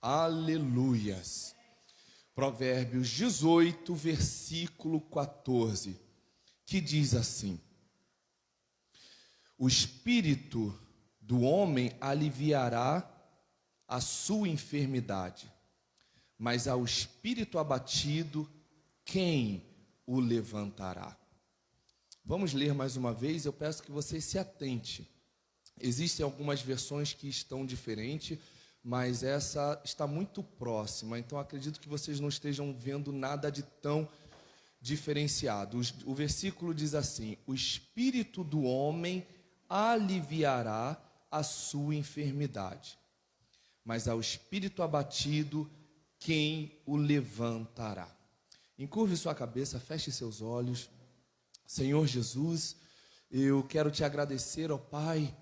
Aleluias. Provérbios 18, versículo 14, que diz assim: o espírito do homem aliviará a sua enfermidade, mas ao espírito abatido, quem o levantará? Vamos ler mais uma vez, eu peço que você se atente. Existem algumas versões que estão diferentes, mas essa está muito próxima, então acredito que vocês não estejam vendo nada de tão diferenciado. O versículo diz assim: o espírito do homem aliviará a sua enfermidade, mas ao espírito abatido, quem o levantará? Encurve sua cabeça, feche seus olhos. Senhor Jesus, eu quero te agradecer, ó Pai,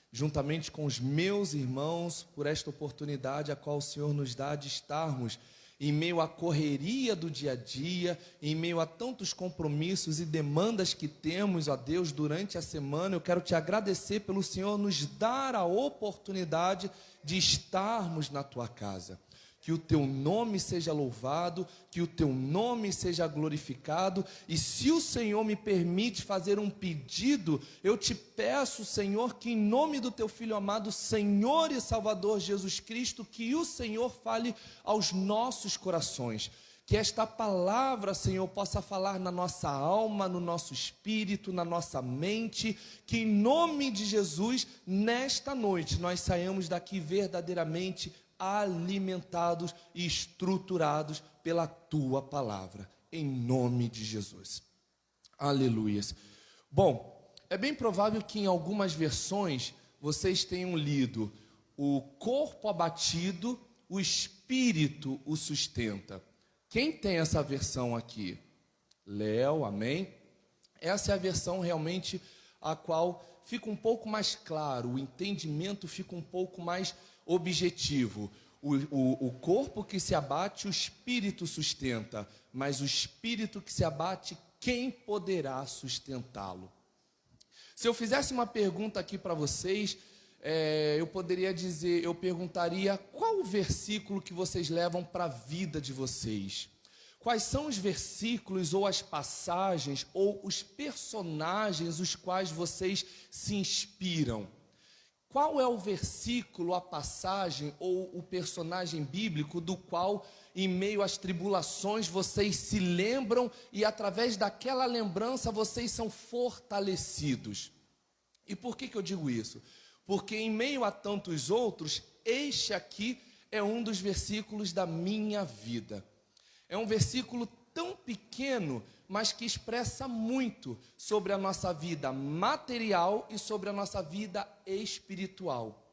juntamente com os meus irmãos, por esta oportunidade a qual o Senhor nos dá de estarmos em meio à correria do dia a dia, em meio a tantos compromissos e demandas que temos, ó Deus, durante a semana. Eu quero te agradecer pelo Senhor nos dar a oportunidade de estarmos na tua casa. Que o teu nome seja louvado, que o teu nome seja glorificado. E se o Senhor me permite fazer um pedido, eu te peço, Senhor, que em nome do teu Filho amado, Senhor e Salvador Jesus Cristo, que o Senhor fale aos nossos corações. Que esta palavra, Senhor, possa falar na nossa alma, no nosso espírito, na nossa mente. Que em nome de Jesus, nesta noite, nós saiamos daqui verdadeiramente alimentados e estruturados pela tua palavra, em nome de Jesus. Aleluias. Bom, é bem provável que em algumas versões vocês tenham lido: o corpo abatido, o espírito o sustenta. Quem tem essa versão aqui? Léo, amém? Essa é a versão realmente a qual fica um pouco mais claro, o entendimento fica um pouco mais objetivo. O corpo que se abate, o espírito sustenta, mas o espírito que se abate, quem poderá sustentá-lo? Se eu fizesse uma pergunta aqui para vocês, eu perguntaria: qual o versículo que vocês levam para a vida de vocês? Quais são os versículos ou as passagens ou os personagens os quais vocês se inspiram? Qual é o versículo, a passagem ou o personagem bíblico do qual, em meio às tribulações, vocês se lembram e através daquela lembrança vocês são fortalecidos? E por que eu digo isso? Porque em meio a tantos outros, este aqui é um dos versículos da minha vida. É um versículo tão pequeno, mas que expressa muito sobre a nossa vida material e sobre a nossa vida espiritual.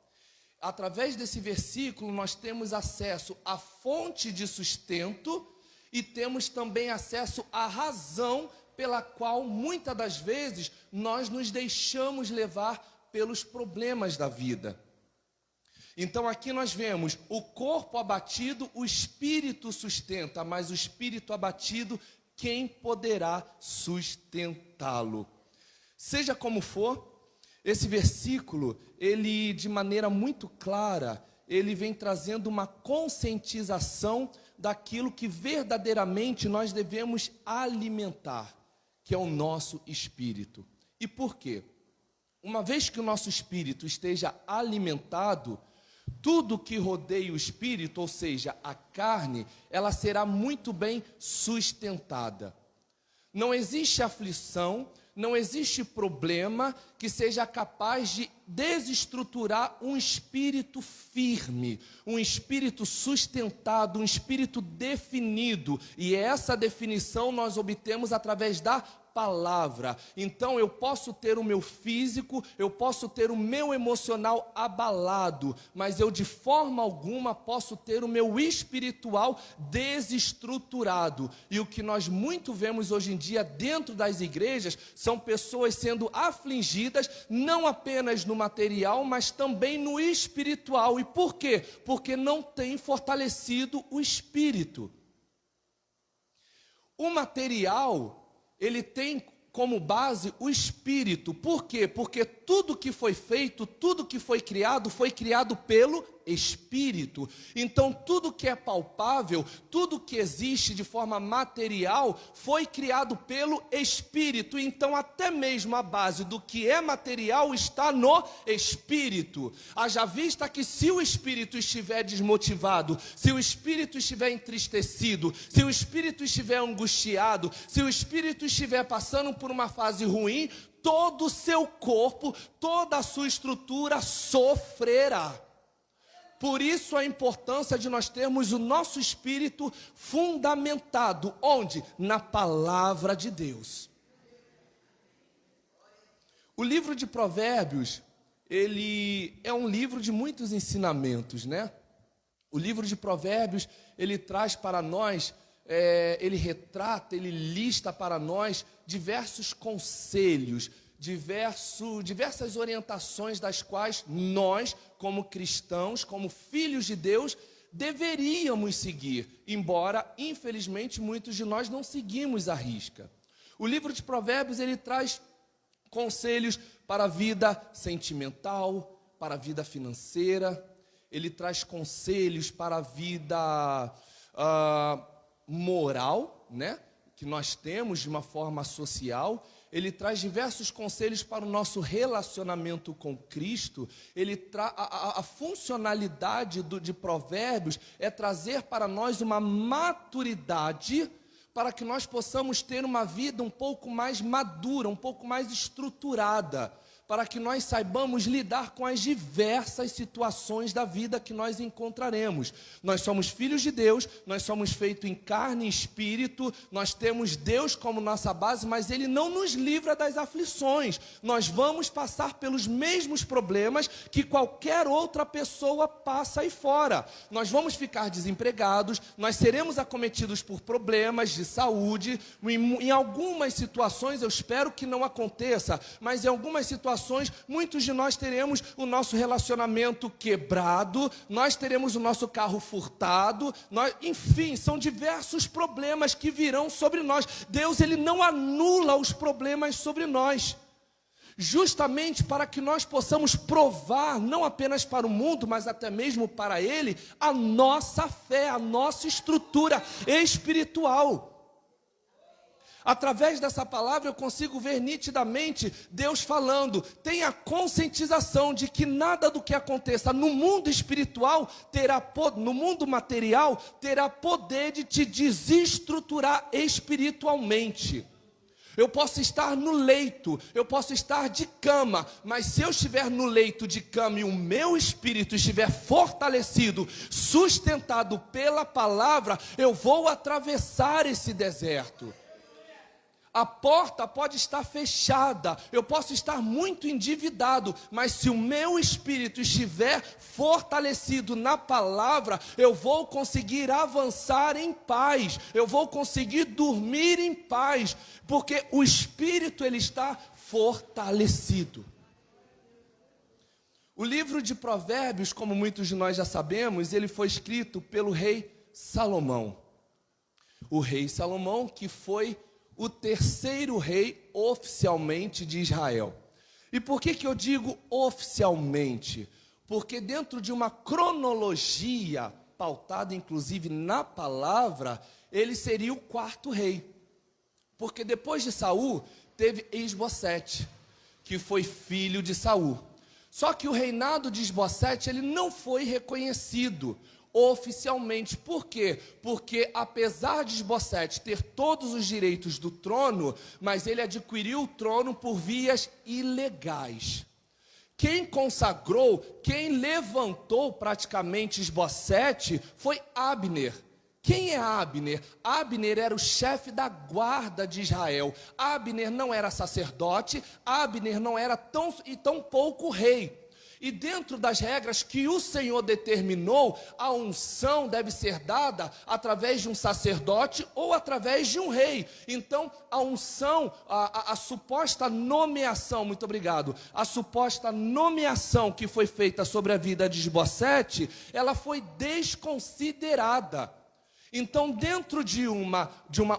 Através desse versículo nós temos acesso à fonte de sustento e temos também acesso à razão pela qual muitas das vezes nós nos deixamos levar pelos problemas da vida. Então aqui nós vemos o corpo abatido, o espírito sustenta, mas o espírito abatido, quem poderá sustentá-lo? Seja como for, esse versículo, ele de maneira muito clara, ele vem trazendo uma conscientização daquilo que verdadeiramente nós devemos alimentar, que é o nosso espírito. E por quê? Uma vez que o nosso espírito esteja alimentado, tudo que rodeia o espírito, ou seja, a carne, ela será muito bem sustentada. Não existe aflição, não existe problema que seja capaz de desestruturar um espírito firme, um espírito sustentado, um espírito definido. E essa definição nós obtemos através da palavra. Então eu posso ter o meu físico, eu posso ter o meu emocional abalado, mas eu de forma alguma posso ter o meu espiritual desestruturado. E o que nós muito vemos hoje em dia dentro das igrejas são pessoas sendo afligidas não apenas no material, mas também no espiritual. E por quê? Porque não tem fortalecido o espírito. O material, ele tem como base o espírito. Por quê? Porque tudo que foi feito, tudo que foi criado pelo Espírito. Então, tudo que é palpável, tudo que existe de forma material, foi criado pelo Espírito. Então, até mesmo a base do que é material está no Espírito. Haja vista que se o Espírito estiver desmotivado, se o Espírito estiver entristecido, se o Espírito estiver angustiado, se o Espírito estiver passando por uma fase ruim, todo o seu corpo, toda a sua estrutura sofrerá. Por isso a importância de nós termos o nosso espírito fundamentado, onde? Na palavra de Deus. O livro de Provérbios, ele é um livro de muitos ensinamentos, né? O livro de Provérbios, ele traz para nós, ele retrata, ele lista para nós diversos conselhos, diversas orientações das quais nós, como cristãos, como filhos de Deus, deveríamos seguir, embora, infelizmente, muitos de nós não seguimos à risca. O livro de Provérbios, ele traz conselhos para a vida sentimental, para a vida financeira, ele traz conselhos para a vida moral, né, que nós temos de uma forma social. Ele traz diversos conselhos para o nosso relacionamento com Cristo. A funcionalidade de Provérbios é trazer para nós uma maturidade para que nós possamos ter uma vida um pouco mais madura, um pouco mais estruturada, para que nós saibamos lidar com as diversas situações da vida que nós encontraremos. Nós somos filhos de Deus, nós somos feitos em carne e espírito, nós temos Deus como nossa base, mas Ele não nos livra das aflições. Nós vamos passar pelos mesmos problemas que qualquer outra pessoa passa aí fora. Nós vamos ficar desempregados, nós seremos acometidos por problemas de saúde, em algumas situações, eu espero que não aconteça, mas em algumas situações, muitos de nós teremos o nosso relacionamento quebrado, nós teremos o nosso carro furtado, enfim, são diversos problemas que virão sobre nós. Deus, Ele não anula os problemas sobre nós, justamente para que nós possamos provar, não apenas para o mundo, mas até mesmo para Ele, a nossa fé, a nossa estrutura espiritual. Através dessa palavra eu consigo ver nitidamente Deus falando: tenha conscientização de que nada do que aconteça no mundo espiritual no mundo material, terá poder de te desestruturar espiritualmente. Eu posso estar no leito, eu posso estar de cama, mas se eu estiver no leito de cama e o meu espírito estiver fortalecido, sustentado pela palavra, eu vou atravessar esse deserto. A porta pode estar fechada, eu posso estar muito endividado, mas se o meu espírito estiver fortalecido na palavra, eu vou conseguir avançar em paz, eu vou conseguir dormir em paz, porque o espírito ele está fortalecido. O livro de Provérbios, como muitos de nós já sabemos, ele foi escrito pelo rei Salomão. O rei Salomão, que foi o terceiro rei oficialmente de Israel. E por que eu digo oficialmente? Porque dentro de uma cronologia pautada inclusive na palavra, ele seria o quarto rei. Porque depois de Saul, teve Esbocete, que foi filho de Saul. Só que o reinado de Esbocete, ele não foi reconhecido oficialmente. Por quê? Porque apesar de Esbocete ter todos os direitos do trono, mas ele adquiriu o trono por vias ilegais. Quem consagrou, quem levantou praticamente Esbocete foi Abner. Quem é Abner? Abner era o chefe da guarda de Israel. Abner não era sacerdote, Abner não era tão pouco rei. E dentro das regras que o Senhor determinou, a unção deve ser dada através de um sacerdote ou através de um rei. Então, a unção, a suposta nomeação, muito obrigado, a suposta nomeação que foi feita sobre a vida de Esbocete, ela foi desconsiderada. Então, dentro de uma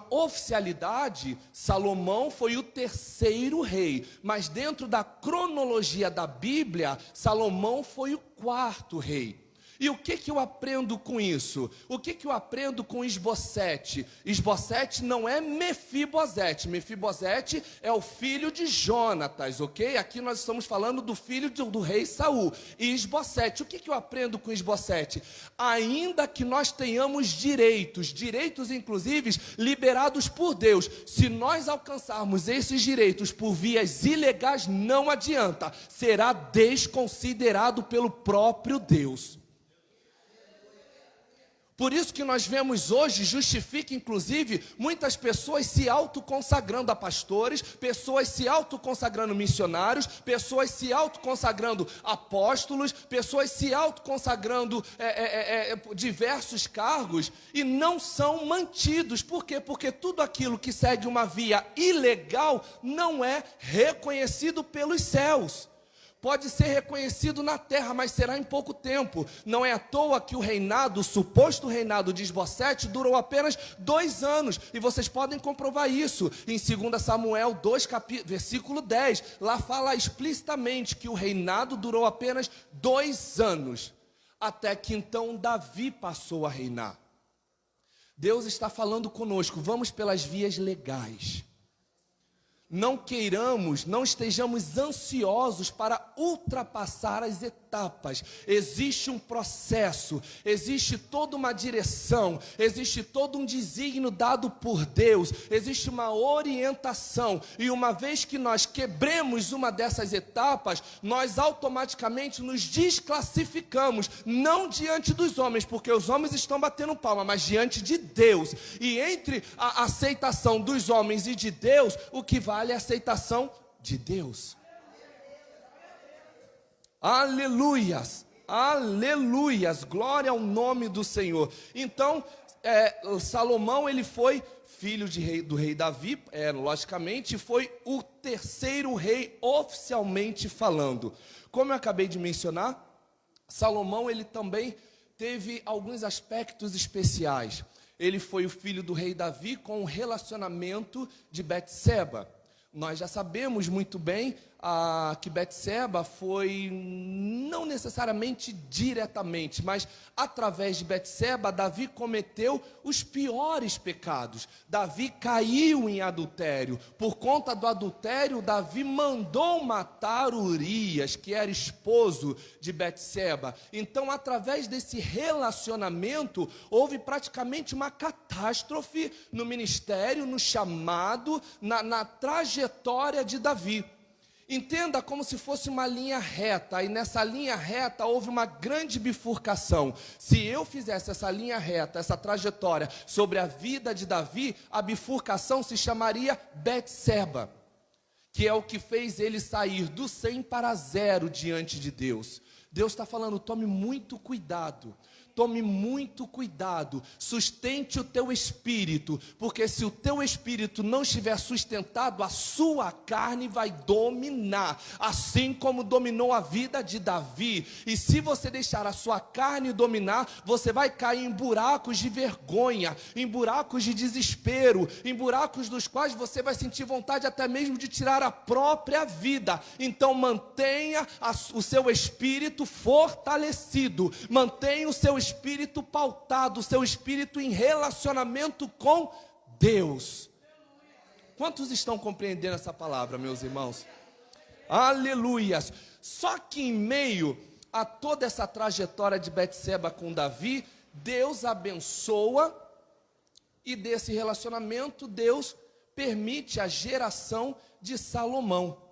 oficialidade, Salomão foi o terceiro rei, mas dentro da cronologia da Bíblia, Salomão foi o quarto rei. E o que eu aprendo com isso? O que eu aprendo com Isbosete? Isbosete não é Mefibosete. Mefibosete é o filho de Jonatas, ok? Aqui nós estamos falando do filho do rei Saul. E Isbosete, o que eu aprendo com Isbosete? Ainda que nós tenhamos direitos inclusive liberados por Deus, se nós alcançarmos esses direitos por vias ilegais, não adianta, será desconsiderado pelo próprio Deus. Por isso que nós vemos hoje, justifica inclusive, muitas pessoas se autoconsagrando a pastores, pessoas se autoconsagrando missionários, pessoas se autoconsagrando apóstolos, pessoas se autoconsagrando diversos cargos e não são mantidos. Por quê? Porque tudo aquilo que segue uma via ilegal não é reconhecido pelos céus. Pode ser reconhecido na terra, mas será em pouco tempo. Não é à toa que o suposto reinado de Isbosete durou apenas 2 anos. E vocês podem comprovar isso em 2 Samuel 2, versículo 10. Lá fala explicitamente que o reinado durou apenas 2 anos. Até que então Davi passou a reinar. Deus está falando conosco, vamos pelas vias legais. Não estejamos ansiosos para ultrapassar as etapas. Existe um processo, existe toda uma direção, existe todo um desígnio dado por Deus, existe uma orientação. E uma vez que nós quebremos uma dessas etapas, nós automaticamente nos desclassificamos, não diante dos homens, porque os homens estão batendo palma, mas diante de Deus. E entre a aceitação dos homens e de Deus, o que vale é a aceitação de Deus. Aleluias, aleluias, glória ao nome do Senhor. Então, Salomão, ele foi filho do rei Davi, logicamente, foi o terceiro rei oficialmente falando. Como eu acabei de mencionar, Salomão, ele também teve alguns aspectos especiais. Ele foi o filho do rei Davi com o relacionamento de Betseba. Nós já sabemos muito bem que Betseba foi, não necessariamente diretamente, mas através de Betseba, Davi cometeu os piores pecados. Davi caiu em adultério. Por conta do adultério, Davi mandou matar Urias, que era esposo de Betseba. Então, através desse relacionamento, houve praticamente uma catástrofe no ministério, no chamado, na trajetória de Davi. Entenda como se fosse uma linha reta, e nessa linha reta houve uma grande bifurcação. Se eu fizesse essa linha reta, essa trajetória sobre a vida de Davi, a bifurcação se chamaria Betseba, que é o que fez ele sair do 100 para 0 diante de Deus. Deus está falando, tome muito cuidado. Tome muito cuidado, sustente o teu espírito, porque se o teu espírito não estiver sustentado, a sua carne vai dominar, assim como dominou a vida de Davi. E se você deixar a sua carne dominar, você vai cair em buracos de vergonha, em buracos de desespero, em buracos dos quais você vai sentir vontade até mesmo de tirar a própria vida. Então mantenha o seu espírito fortalecido, mantenha o seu espírito pautado, o seu espírito em relacionamento com Deus. Quantos estão compreendendo essa palavra, meus irmãos? Aleluias. Só que em meio a toda essa trajetória de Betseba com Davi, Deus abençoa, e desse relacionamento Deus permite a geração de Salomão.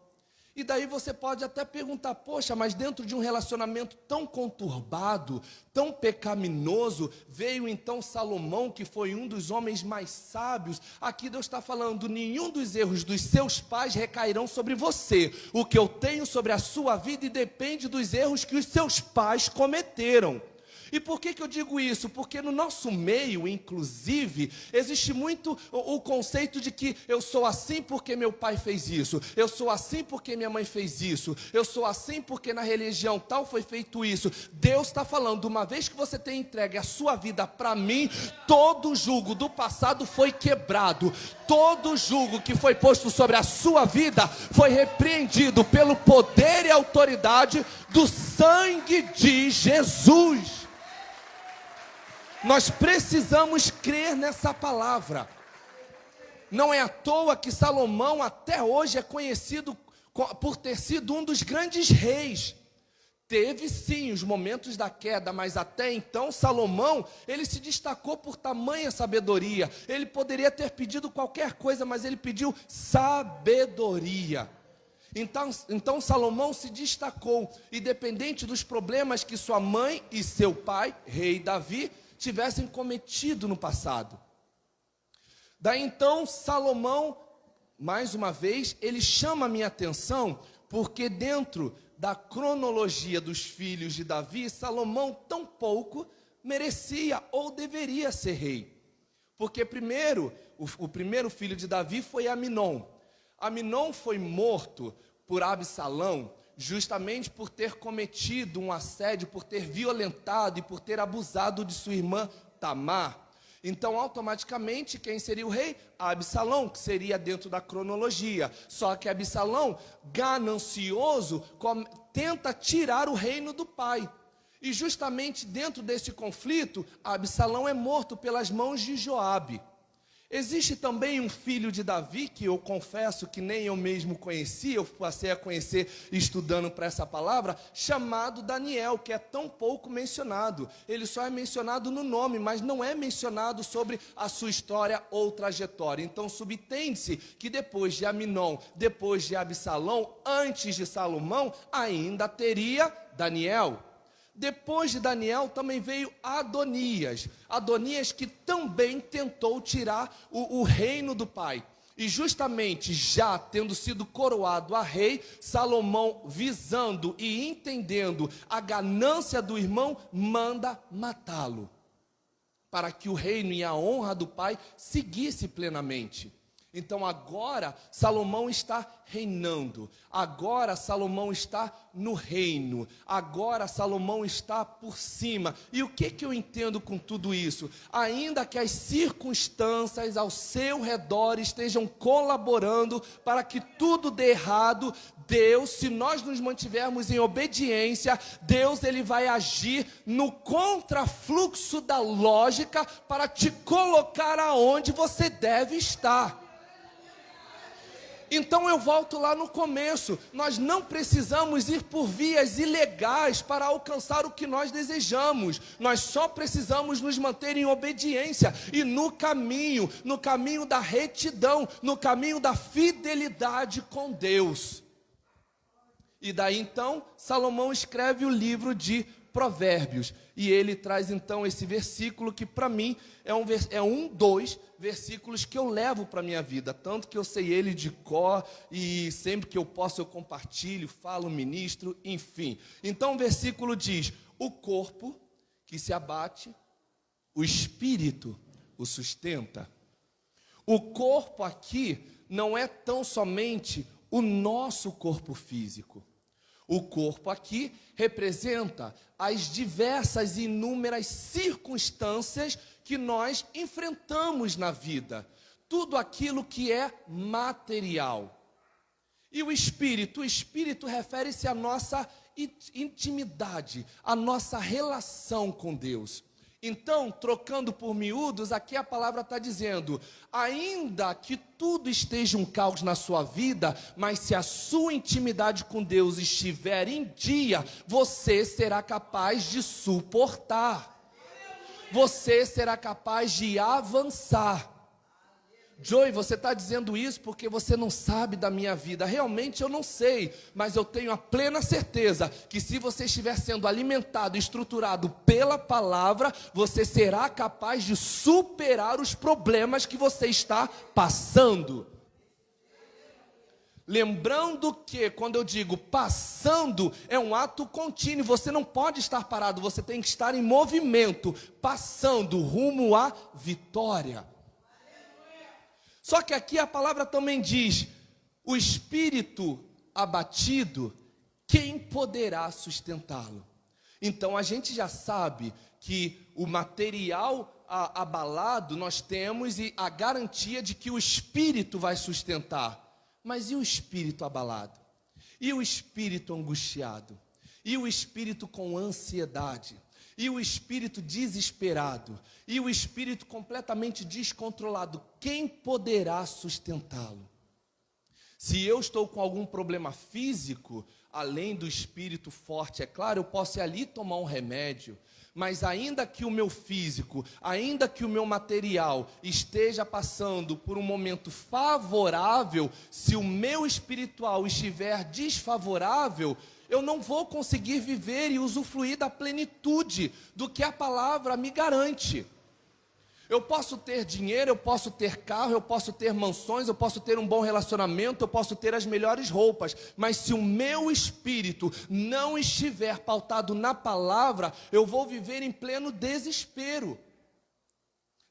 E daí você pode até perguntar, poxa, mas dentro de um relacionamento tão conturbado, tão pecaminoso, veio então Salomão, que foi um dos homens mais sábios. Aqui Deus está falando, nenhum dos erros dos seus pais recairão sobre você. O que eu tenho sobre a sua vida depende dos erros que os seus pais cometeram. E por que eu digo isso? Porque no nosso meio, inclusive, existe muito o conceito de que eu sou assim porque meu pai fez isso, eu sou assim porque minha mãe fez isso, eu sou assim porque na religião tal foi feito isso. Deus está falando, uma vez que você tem entregue a sua vida para mim, todo jugo do passado foi quebrado, todo jugo que foi posto sobre a sua vida foi repreendido pelo poder e autoridade do sangue de Jesus. Nós precisamos crer nessa palavra. Não é à toa que Salomão até hoje é conhecido por ter sido um dos grandes reis. Teve sim os momentos da queda, mas até então Salomão, ele se destacou por tamanha sabedoria. Ele poderia ter pedido qualquer coisa, mas ele pediu sabedoria. Então Salomão se destacou, independente dos problemas que sua mãe e seu pai, rei Davi, tivessem cometido no passado. Daí então Salomão, mais uma vez, ele chama a minha atenção, porque dentro da cronologia dos filhos de Davi, Salomão tão pouco merecia ou deveria ser rei. Porque primeiro, o primeiro filho de Davi foi Aminon. Aminon foi morto por Absalão, justamente por ter cometido um assédio, por ter violentado e por ter abusado de sua irmã Tamar. Então, automaticamente, quem seria o rei? Absalão, que seria dentro da cronologia. Só que Absalão, ganancioso, tenta tirar o reino do pai. E justamente dentro desse conflito, Absalão é morto pelas mãos de Joabe. Existe também um filho de Davi, que eu confesso que nem eu mesmo conhecia, eu passei a conhecer estudando para essa palavra, chamado Daniel, que é tão pouco mencionado. Ele só é mencionado no nome, mas não é mencionado sobre a sua história ou trajetória. Então subtende-se que depois de Aminon, depois de Absalão, antes de Salomão, ainda teria Daniel. Depois de Daniel também veio Adonias. Adonias que também tentou tirar o reino do pai. E justamente já tendo sido coroado a rei, Salomão, visando e entendendo a ganância do irmão, manda matá-lo, para que o reino e a honra do pai seguisse plenamente. Então agora Salomão está reinando, agora Salomão está no reino, agora Salomão está por cima. E o que eu entendo com tudo isso? Ainda que as circunstâncias ao seu redor estejam colaborando para que tudo dê errado, Deus, se nós nos mantivermos em obediência, Deus ele vai agir no contrafluxo da lógica para te colocar aonde você deve estar. Então eu volto lá no começo, nós não precisamos ir por vias ilegais para alcançar o que nós desejamos, nós só precisamos nos manter em obediência e no caminho da retidão, no caminho da fidelidade com Deus. E daí então, Salomão escreve o livro de Provérbios, e ele traz então esse versículo que para mim é dois versículos que eu levo para a minha vida, tanto que eu sei ele de cor, e sempre que eu posso eu compartilho, falo, ministro, enfim. Então o versículo diz: o corpo que se abate, o espírito o sustenta. O corpo aqui não é tão somente o nosso corpo físico. O corpo aqui representa as diversas e inúmeras circunstâncias que nós enfrentamos na vida. Tudo aquilo que é material. E o espírito refere-se à nossa intimidade, à nossa relação com Deus. Então, trocando por miúdos, aqui a palavra está dizendo: ainda que tudo esteja um caos na sua vida, mas se a sua intimidade com Deus estiver em dia, você será capaz de suportar, você será capaz de avançar. Joey, você está dizendo isso porque você não sabe da minha vida. Realmente eu não sei, mas eu tenho a plena certeza que se você estiver sendo alimentado, estruturado pela palavra, você será capaz de superar os problemas que você está passando. Lembrando que, quando eu digo passando, é um ato contínuo, você não pode estar parado, você tem que estar em movimento, passando rumo à vitória. Só que aqui a palavra também diz: o espírito abatido, quem poderá sustentá-lo? Então a gente já sabe que o material abalado nós temos e a garantia de que o espírito vai sustentar. Mas e o espírito abalado? E o espírito angustiado? E o espírito com ansiedade? E o espírito desesperado? E o espírito completamente descontrolado? Quem poderá sustentá-lo? Se eu estou com algum problema físico, além do espírito forte, é claro, eu posso ir ali tomar um remédio, mas ainda que o meu físico, ainda que o meu material esteja passando por um momento favorável, se o meu espiritual estiver desfavorável, eu não vou conseguir viver e usufruir da plenitude do que a palavra me garante. Eu posso ter dinheiro, eu posso ter carro, eu posso ter mansões, eu posso ter um bom relacionamento, eu posso ter as melhores roupas, mas se o meu espírito não estiver pautado na palavra, eu vou viver em pleno desespero.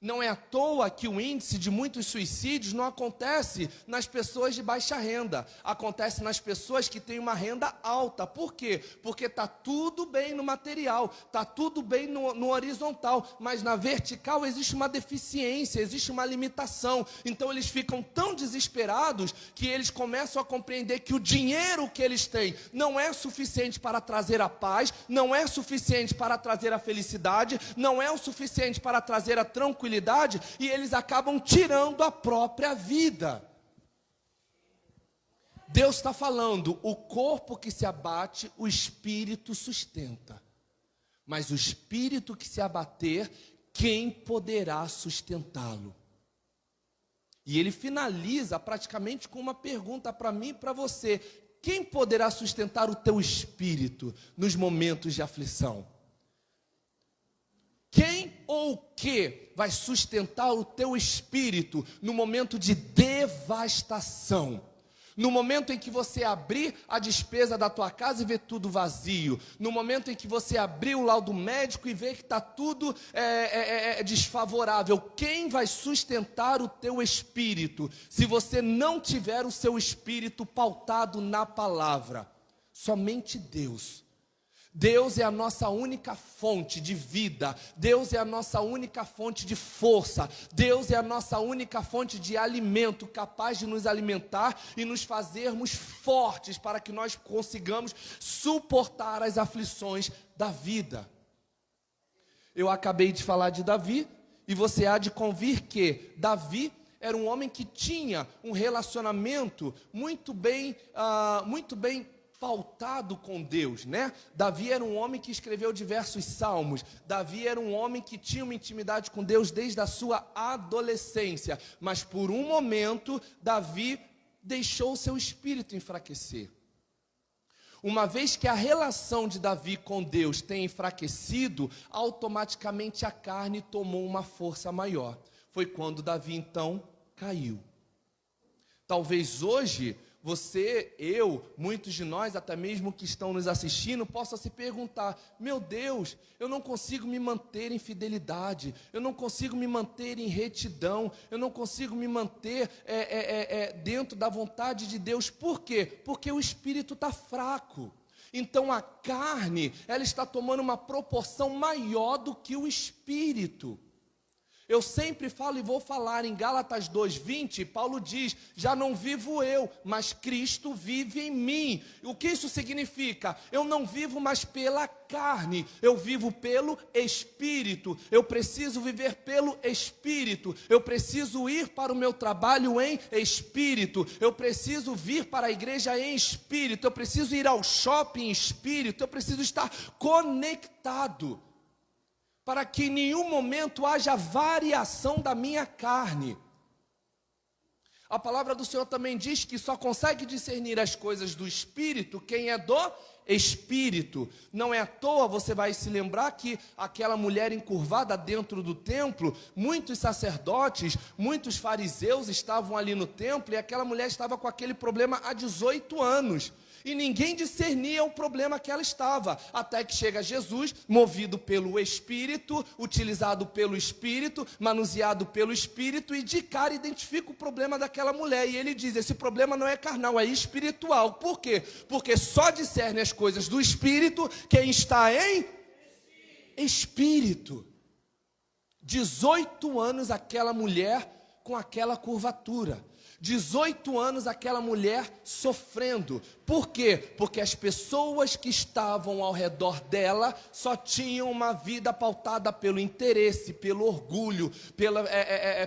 Não é à toa que o índice de muitos suicídios não acontece nas pessoas de baixa renda, acontece nas pessoas que têm uma renda alta. Por quê? Porque está tudo bem no material, está tudo bem no horizontal, mas na vertical existe uma deficiência, existe uma limitação. Então eles ficam tão desesperados que eles começam a compreender que o dinheiro que eles têm não é suficiente para trazer a paz, não é suficiente para trazer a felicidade, não é o suficiente para trazer a tranquilidade, e eles acabam tirando a própria vida. Deus está falando: o corpo que se abate, o espírito sustenta, mas o espírito que se abater, quem poderá sustentá-lo? E ele finaliza praticamente com uma pergunta para mim e para você: quem poderá sustentar o teu espírito nos momentos de aflição? Quem ou o que vai sustentar o teu espírito no momento de devastação? No momento em que você abrir a despesa da tua casa e ver tudo vazio. No momento em que você abrir o laudo médico e ver que está tudo desfavorável. Quem vai sustentar o teu espírito se você não tiver o seu espírito pautado na palavra? Somente Deus. Deus é a nossa única fonte de vida, Deus é a nossa única fonte de força, Deus é a nossa única fonte de alimento, capaz de nos alimentar e nos fazermos fortes para que nós consigamos suportar as aflições da vida. Eu acabei de falar de Davi, e você há de convir que Davi era um homem que tinha um relacionamento muito bem pautado com Deus, né? Davi era um homem que escreveu diversos salmos. Davi era um homem que tinha uma intimidade com Deus desde a sua adolescência. Mas por um momento, Davi deixou o seu espírito enfraquecer. Uma vez que a relação de Davi com Deus tem enfraquecido, automaticamente a carne tomou uma força maior. Foi quando Davi então caiu. Talvez hoje você, eu, muitos de nós, até mesmo que estão nos assistindo, possa se perguntar: meu Deus, eu não consigo me manter em fidelidade, eu não consigo me manter em retidão, eu não consigo me manter dentro da vontade de Deus. Por quê? Porque o espírito está fraco. Então a carne, ela está tomando uma proporção maior do que o espírito. Eu sempre falo e vou falar em Gálatas 2:20, Paulo diz: já não vivo eu, mas Cristo vive em mim. O que isso significa? Eu não vivo mais pela carne, eu vivo pelo Espírito. Eu preciso viver pelo Espírito, eu preciso ir para o meu trabalho em Espírito, eu preciso vir para a igreja em Espírito, eu preciso ir ao shopping em Espírito, eu preciso estar conectado, para que em nenhum momento haja variação da minha carne. A palavra do Senhor também diz que só consegue discernir as coisas do Espírito quem é do Espírito. Não é à toa, você vai se lembrar que aquela mulher encurvada dentro do templo, muitos sacerdotes, muitos fariseus estavam ali no templo, e aquela mulher estava com aquele problema há 18 anos. E ninguém discernia o problema que ela estava, até que chega Jesus, movido pelo Espírito, utilizado pelo Espírito, manuseado pelo Espírito, e de cara identifica o problema daquela mulher, e ele diz, esse problema não é carnal, é espiritual. Por quê? Porque só discerne as coisas do Espírito quem está em Espírito. 18 anos aquela mulher com aquela curvatura. 18 anos aquela mulher sofrendo. Por quê? Porque as pessoas que estavam ao redor dela só tinham uma vida pautada pelo interesse, pelo orgulho,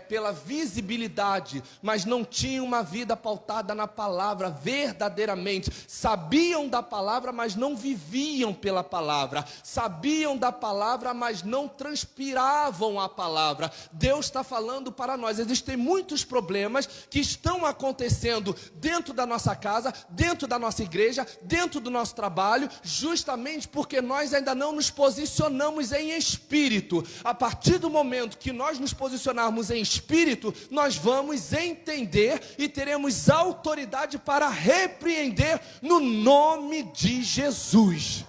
pela visibilidade, mas não tinham uma vida pautada na palavra verdadeiramente. Sabiam da palavra, mas não viviam pela palavra. Sabiam da palavra, mas não transpiravam a palavra. Deus está falando para nós, existem muitos problemas que estão acontecendo dentro da nossa casa, dentro da nossa igreja, dentro do nosso trabalho, justamente porque nós ainda não nos posicionamos em espírito. A partir do momento que nós nos posicionarmos em espírito, nós vamos entender e teremos autoridade para repreender no nome de Jesus.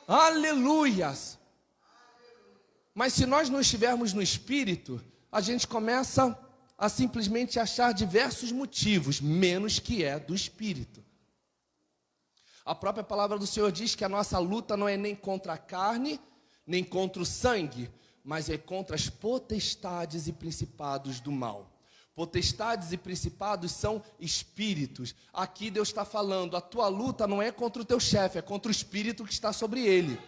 Aleluias! Mas se nós não estivermos no espírito, a gente começa a simplesmente achar diversos motivos, menos que é do Espírito. A própria palavra do Senhor diz que a nossa luta não é nem contra a carne, nem contra o sangue, mas é contra as potestades e principados do mal. Potestades e principados são espíritos. Aqui Deus está falando, a tua luta não é contra o teu chefe, é contra o espírito que está sobre ele.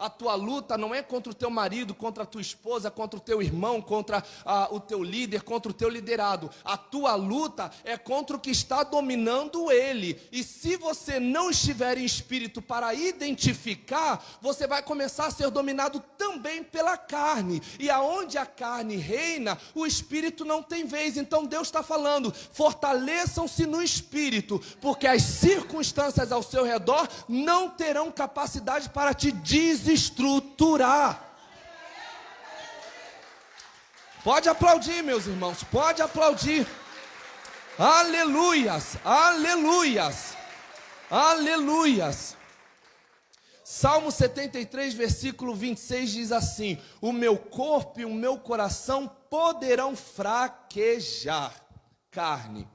A tua luta não é contra o teu marido, contra a tua esposa, contra o teu irmão, contra o teu líder, contra o teu liderado. A tua luta é contra o que está dominando ele. E se você não estiver em espírito para identificar, você vai começar a ser dominado também pela carne. E aonde a carne reina, o espírito não tem vez. Então Deus está falando, fortaleçam-se no espírito, porque as circunstâncias ao seu redor não terão capacidade para te desestruturar. Pode aplaudir, meus irmãos, pode aplaudir. Aleluias, aleluias, aleluias. Salmo 73, versículo 26 diz assim: o meu corpo e o meu coração poderão fraquejar, carne,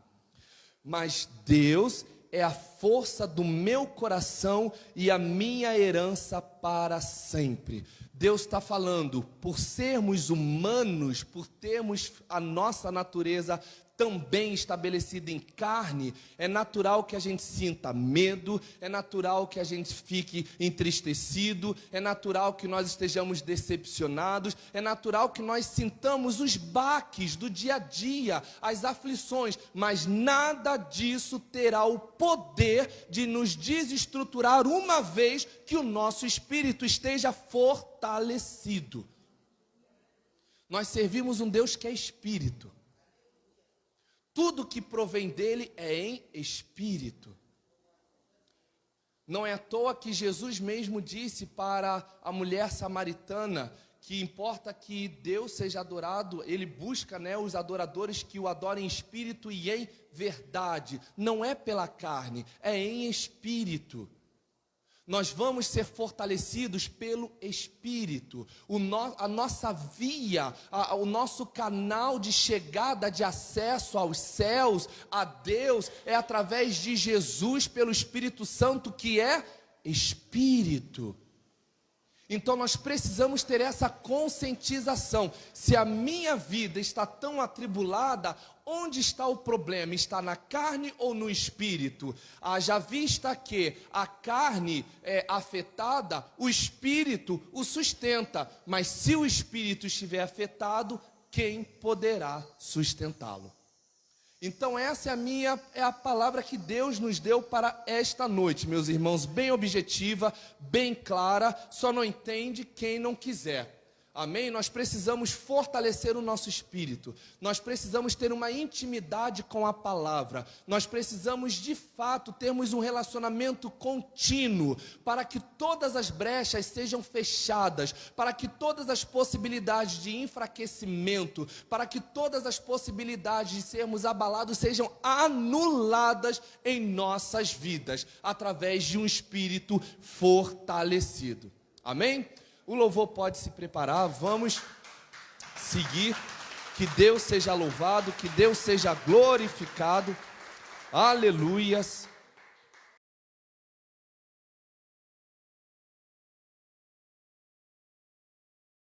mas Deus é a força do meu coração e a minha herança para sempre. Deus está falando, por sermos humanos, por termos a nossa natureza também estabelecida em carne, é natural que a gente sinta medo, é natural que a gente fique entristecido, é natural que nós estejamos decepcionados, é natural que nós sintamos os baques do dia a dia, as aflições, mas nada disso terá o poder de nos desestruturar uma vez que o nosso espírito esteja fortalecido. Nós servimos um Deus que é espírito. Tudo que provém dele é em espírito. Não é à toa que Jesus mesmo disse para a mulher samaritana que importa que Deus seja adorado, ele busca, os adoradores que o adorem em espírito e em verdade. Não é pela carne, é em espírito. Nós vamos ser fortalecidos pelo Espírito. A nossa via, o nosso canal de chegada, de acesso aos céus, a Deus, é através de Jesus, pelo Espírito Santo, que é Espírito. Então nós precisamos ter essa conscientização. Se a minha vida está tão atribulada, onde está o problema? Está na carne ou no espírito? Haja vista que a carne é afetada, o espírito o sustenta. Mas se o espírito estiver afetado, quem poderá sustentá-lo? Então essa é a palavra que Deus nos deu para esta noite, meus irmãos, bem objetiva, bem clara, só não entende quem não quiser. Amém? Nós precisamos fortalecer o nosso espírito. Nós precisamos ter uma intimidade com a palavra. Nós precisamos, de fato, termos um relacionamento contínuo para que todas as brechas sejam fechadas, para que todas as possibilidades de enfraquecimento, para que todas as possibilidades de sermos abalados sejam anuladas em nossas vidas, através de um espírito fortalecido. Amém? O louvor pode se preparar, vamos seguir. Que Deus seja louvado, que Deus seja glorificado. Aleluias.